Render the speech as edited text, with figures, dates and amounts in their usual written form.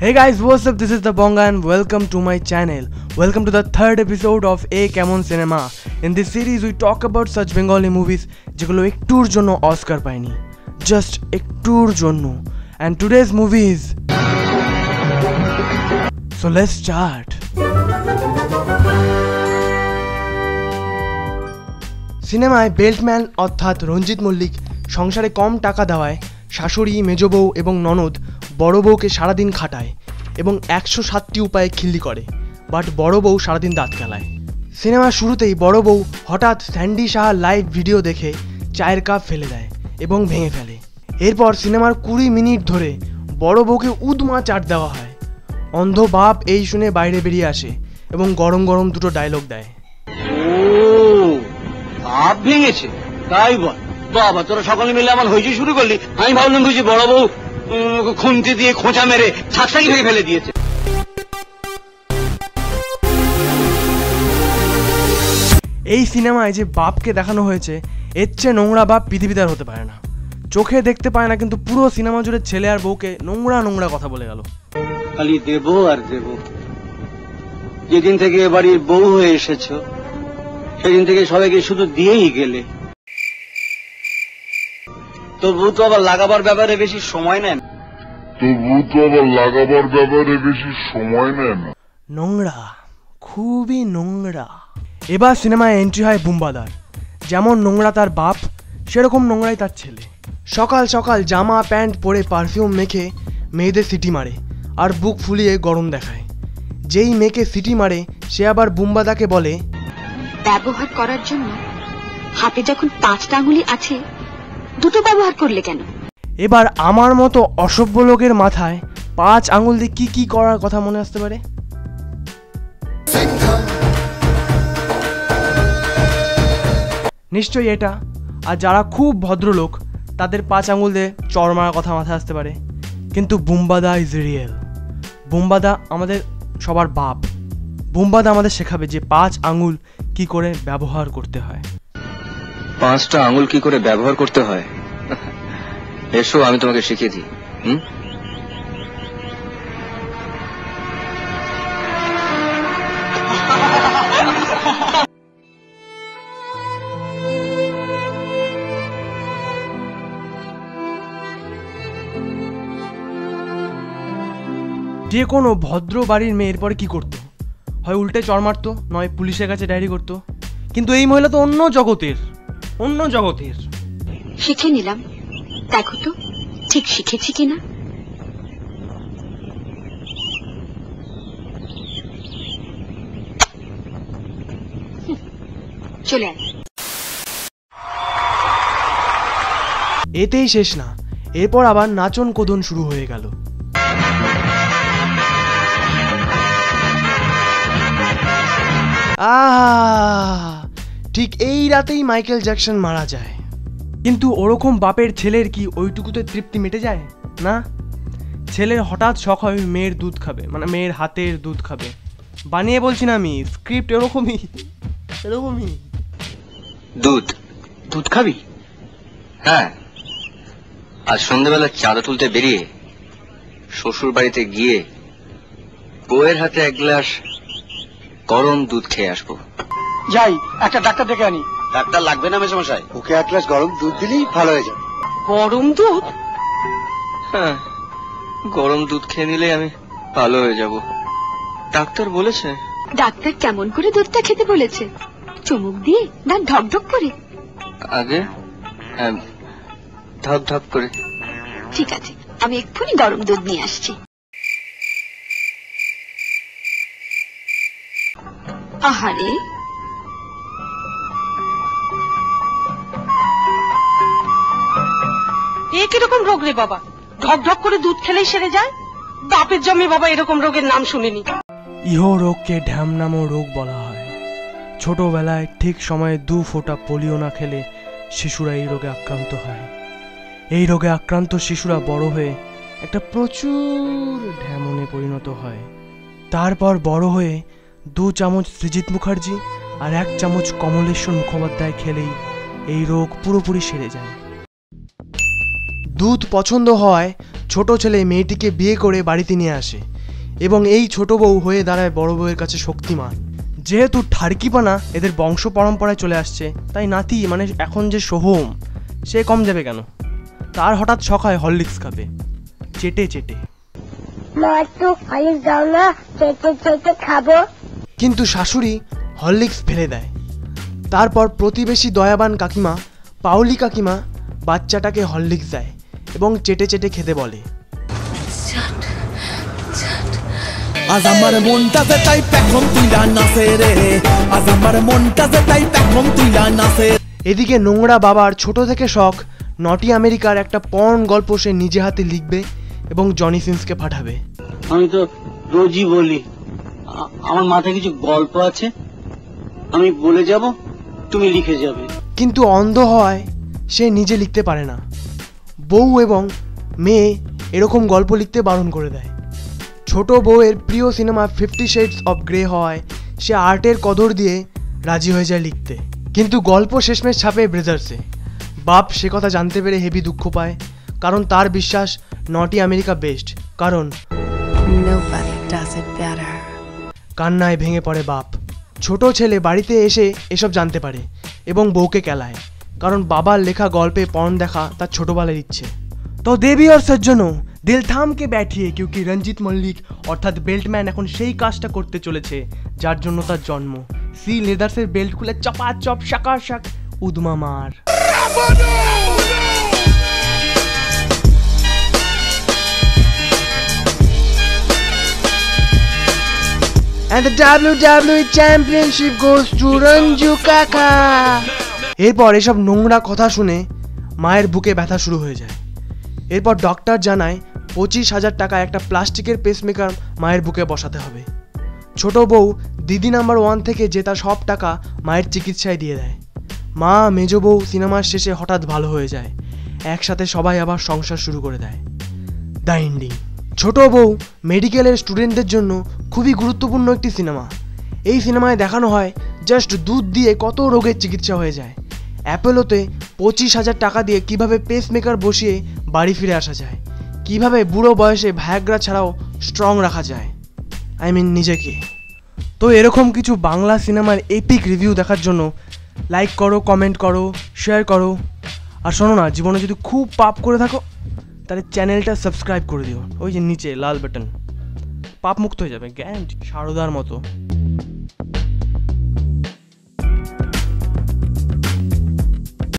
Hey guys, what's up? This is the Bonga and welcome to my channel. Welcome to the third episode of A Kemon Cinema. In this series we talk about such Bengali movies যেগুলো একটুর জন্য Oscar পায়নি, just একটুর জন্য. And today's movie is, so let's start. সিনেমায় বেল্টম্যান অর্থাৎ রঞ্জিত মল্লিক সংসারে কম টাকা দেওয়ায় শাশুড়ি, মেজ বউ এবং ননদ বড় বউকে সারাদিন খাটায় এবং 107টি উপায়ে খিল্লি করে, বাট বড় বউ সারাদিন দাঁত কেলায়। সিনেমার শুরুতেই বড় বউ হঠাৎ স্যান্ডি সাহা লাইভ ভিডিও দেখে চায়ের কাপ ফেলে দেয় এবং ভেঙে ফেলে। এরপর সিনেমার 20 মিনিট ধরে বড় বউকে উদমা চাট দেওয়া হয়। অন্ধ বাপ এই শুনে বাইরে বেরিয়ে আসে এবং গরম গরম দুটো ডায়লগ দেয়। বাপ ভেঙেছে তাই বল? বাবা, তোরা সকলে মিলে আমার হইচই শুরু করলি। আমি ভাবলাম বুঝি বড় বউ খুন্তি দিয়ে খোঁচা মেরে ছাকসাকি ভেঙে ফেলে দিয়েছে। এই সিনেমায় যে বাপকে দেখানো হয়েছে এর চেয়ে নোংরা বাপ পৃথিবীতে আর হতে পারে না। চোখে দেখতে পায় না, কিন্তু পুরো সিনেমা জুড়ে ছেলে আর বউকে নোংরা নোংরা কথা বলে গেল। খালি দেব আর দেব। যেদিন থেকে বাড়ির বউ হয়ে এসেছো সেদিন থেকে সবাইকে শুধু দিয়েই গেলে। তবু তো আবার লাগাবার ব্যাপারে বেশি সময় নেন। নোংরা, খুবই নোংরা। এবার সিনেমায় এন্ট্রি হয় বুম্বাদার। যেমন নোংরা তার বাপ, সেরকম নোংরাই তার ছেলে। সকাল সকাল জামা প্যান্ট পরে পারফিউম মেখে মেয়েদের সিটি মারে আর বুক ফুলিয়ে গরম দেখায়। যেই মেয়েকে সিটি মারে সে আবার বুম্বাদাকে বলে, ব্যবহার করার জন্য হাতে যখন 5টা আঙুলি আছে, দুটো ব্যবহার করলে কেন? এবার আমার মতো অসভ্য লোকের মাথায় 5 আঙুল দিয়ে কি কি করার কথা মনে আসতে পারে? নিশ্চয়ই এটা। আর যারা খুব ভদ্রলোক তাদের 5 আঙুল দিয়ে চড় মারার কথা মাথায় আসতে পারে। কিন্তু বুম্বাদা ইজ রিয়েল। বুম্বাদা আমাদের সবার বাপ। বুম্বাদা আমাদের শেখাবে যে 5 আঙুল কি করে ব্যবহার করতে হয়। 5টা আঙুল কি করে ব্যবহার করতে হয়? এসো আমি তোমাকে শিখিয়ে দিই। যে কোনো ভদ্র বাড়ির মেয়ের পরে কি করতো? হয় উল্টে চড় মারতো, নয় পুলিশের কাছে ডায়েরি করতো। কিন্তু এই মহিলা তো অন্য জগতের। শিখে নিলাম, দেখো তো ঠিক শিখেছি কিনা। চলে আয়। এতেই শেষ না, এরপর আবার নাচন কোদন শুরু হয়ে গেল। ঠিক এই রাতেই মাইকেল জ্যাকসন মারা যায়। কিন্তু ওরকম বাপের ছেলের কি ওইটুকুতে তৃপ্তি মিটে যায় না? ছেলের হঠাৎ শখ হয় মেয়ের দুধ খাবে, মানে মেয়ের হাতের দুধ খাবে। বানিয়ে বলছি না আমি, স্ক্রিপ্ট এরকমই। দুধ খাবি? হ্যাঁ, আজ সন্ধ্যাবেলা চাঁদা তুলতে বেরিয়ে শ্বশুর বাড়িতে গিয়ে বউয়ের হাতে 1 গ্লাস গরম দুধ খেয়ে আসবো। যাই, একটা ডাক্তার ডেকে আনি। ডাক্তার লাগবে না মেশামশাই, ওকে 1 গ্লাস গরম দুধ দিলেই ভালো হয়ে যাবে। গরম দুধ? হ্যাঁ, গরম দুধ খেয়ে নিলে আমি ভালো হয়ে যাব, ডাক্তার বলেছে। ডাক্তার কেমন করে দুধটা খেতে বলেছে? চুমুক দিয়ে না ঢক ঢক করে? আগে ধপ ধপ করে। ঠিক আছে, আমি এক্ষুনি গরম দুধ নিয়ে আসছি। আহারে, এ কিরকম রোগ রে বাবা? ঢক ঢক করে দুধ খেলেই সেরে যায়? বাপের জন্মে বাবা এরকম রোগের নাম শুনিনি। ইহো রোগকে ঢ্যামনামো রোগ বলা হয়। ছোটবেলায় ঠিক সময়ে 2 ফোঁটা পোলিও না খেলে শিশুরা এই রোগে আক্রান্ত হয়। এই রোগে আক্রান্ত শিশুরা বড় হয়ে একটা প্রচুর ঢ্যামনে পরিণত হয়। তারপর বড় হয়ে 2 চামচ সৃজিত মুখার্জি আর 1 চামচ কমলেশ্বর মুখোপাধ্যায় খেলেই এই রোগ পুরোপুরি সেরে যায়। দুধ পছন্দ হওয়ায় ছোট ছেলে মেয়েটিকে বিয়ে করে বাড়িতে নিয়ে আসে এবং এই ছোট বউ হয়ে দাঁড়ায় বড় বউয়ের কাছে শক্তিমান। যেহেতু ঠাড়কিপানা এদের বংশ পরম্পরায় চলে আসছে, তাই নাতি মানে এখন যে সোহম সে কম যাবে কেন। তার হঠাৎ শখ হয় হরলিক্স খাবে, চেটে চেটে। কিন্তু শাশুড়ি হরলিক্স ফেলে দেয়। তারপর প্রতিবেশী দয়াবান কাকিমা পাউলি কাকিমা বাচ্চাটাকে হরলিক্স দেয় এবং চেটে চেটে খেতে বলে। আজ আমার মনটাতে তাই পেখম তুইলা নাচে রে, আজ আমার মনটাতে তাই পেখম তুইলা নাচে। এদিকে নোংরা বাবার ছোট থেকে শখ নটি আমেরিকার একটা পর্ন গল্প সে নিজে হাতে লিখবে এবং জনি সিন্সকে পাঠাবে। আমি তো রোজই বলি আমার মাথায় কিছু গল্প আছে, আমি বলে যাব, তুমি লিখে যাবে। কিন্তু অন্ধ হয় সে নিজে লিখতে পারে না। বউ এবং মেয়ে এরকম গল্প লিখতে বারণ করে দেয়। ছোট বউয়ের প্রিয় সিনেমা 50 শেডস অফ গ্রে হওয়ায় সে আর্টের কদর দিয়ে রাজি হয়ে যায় লিখতে। কিন্তু গল্প শেষমেশ ছাপে ব্রাদার্সে। বাপ সে কথা জানতে পেরে হেভি দুঃখ পায়, কারণ তার বিশ্বাস নটি আমেরিকা বেস্ট, কারণ কান্নায় ভেঙে পড়ে বাপ। ছোট ছেলে বাড়িতে এসে এসব জানতে পারে এবং বউকে কেলায়, কারণ বাবার লেখা গল্পে পর্ন দেখা তার ছোটবেলার ইচ্ছে। তো দেবী আর সজ্জনো দিল থাম কে ব্যাঠিয়ে, কিউকি রঞ্জিত মল্লিক অর্থাৎ বেল্টম্যান এখন সেই কাজটা করতে চলেছে যার জন্য তার জন্ম। সি লেদার্সের বেল্ট খুলে চপাচপ শাকা শাক উদমা মার। And the WWE Championship goes to Ranju Kaka. এরপর এসব নোংরা কথা শুনে মায়ের বুকে ব্যথা শুরু হয়ে যায়। এরপর ডক্টর জানায় 25,000 টাকা একটা প্লাস্টিকের পেসমেকার মায়ের বুকে বসাতে হবে। ছোট বউ দিদি নাম্বার 1 থেকে জেতা সব টাকা মায়ের চিকিৎসায় দিয়ে দেয়। মা মেজ বউ সিনেমার শেষে হঠাৎ ভালো হয়ে যায়, একসাথে সবাই আবার সংসার শুরু করে দেয়। The ending. ছোট বউ মেডিকেলের স্টুডেন্টদের জন্য খুবই গুরুত্বপূর্ণ একটি সিনেমা। এই সিনেমায় দেখানো হয় জাস্ট দুধ দিয়ে কত রোগের চিকিৎসা হয়ে যায়। অ্যাপোলোতে 25,000 টাকা দিয়ে কিভাবে পেসমেকার বসিয়ে বাড়ি ফিরে আসা যায়, কিভাবে বুড়ো বয়সে ভায়াগ্রা ছাড়াও স্ট্রং রাখা যায়, আই মিন নিজেকে। তো এরকম কিছু বাংলা সিনেমার এপিক রিভিউ দেখার জন্য লাইক করো, কমেন্ট করো, শেয়ার করো। আর শোনো না, জীবনে যদি খুব পাপ করে থাকো তাহলে চ্যানেলটা সাবস্ক্রাইব করে দিও, ওই যে নিচে লাল বাটন। পাপ মুক্ত হয়ে যাবে গ্যারান্টি, সারদার মতো।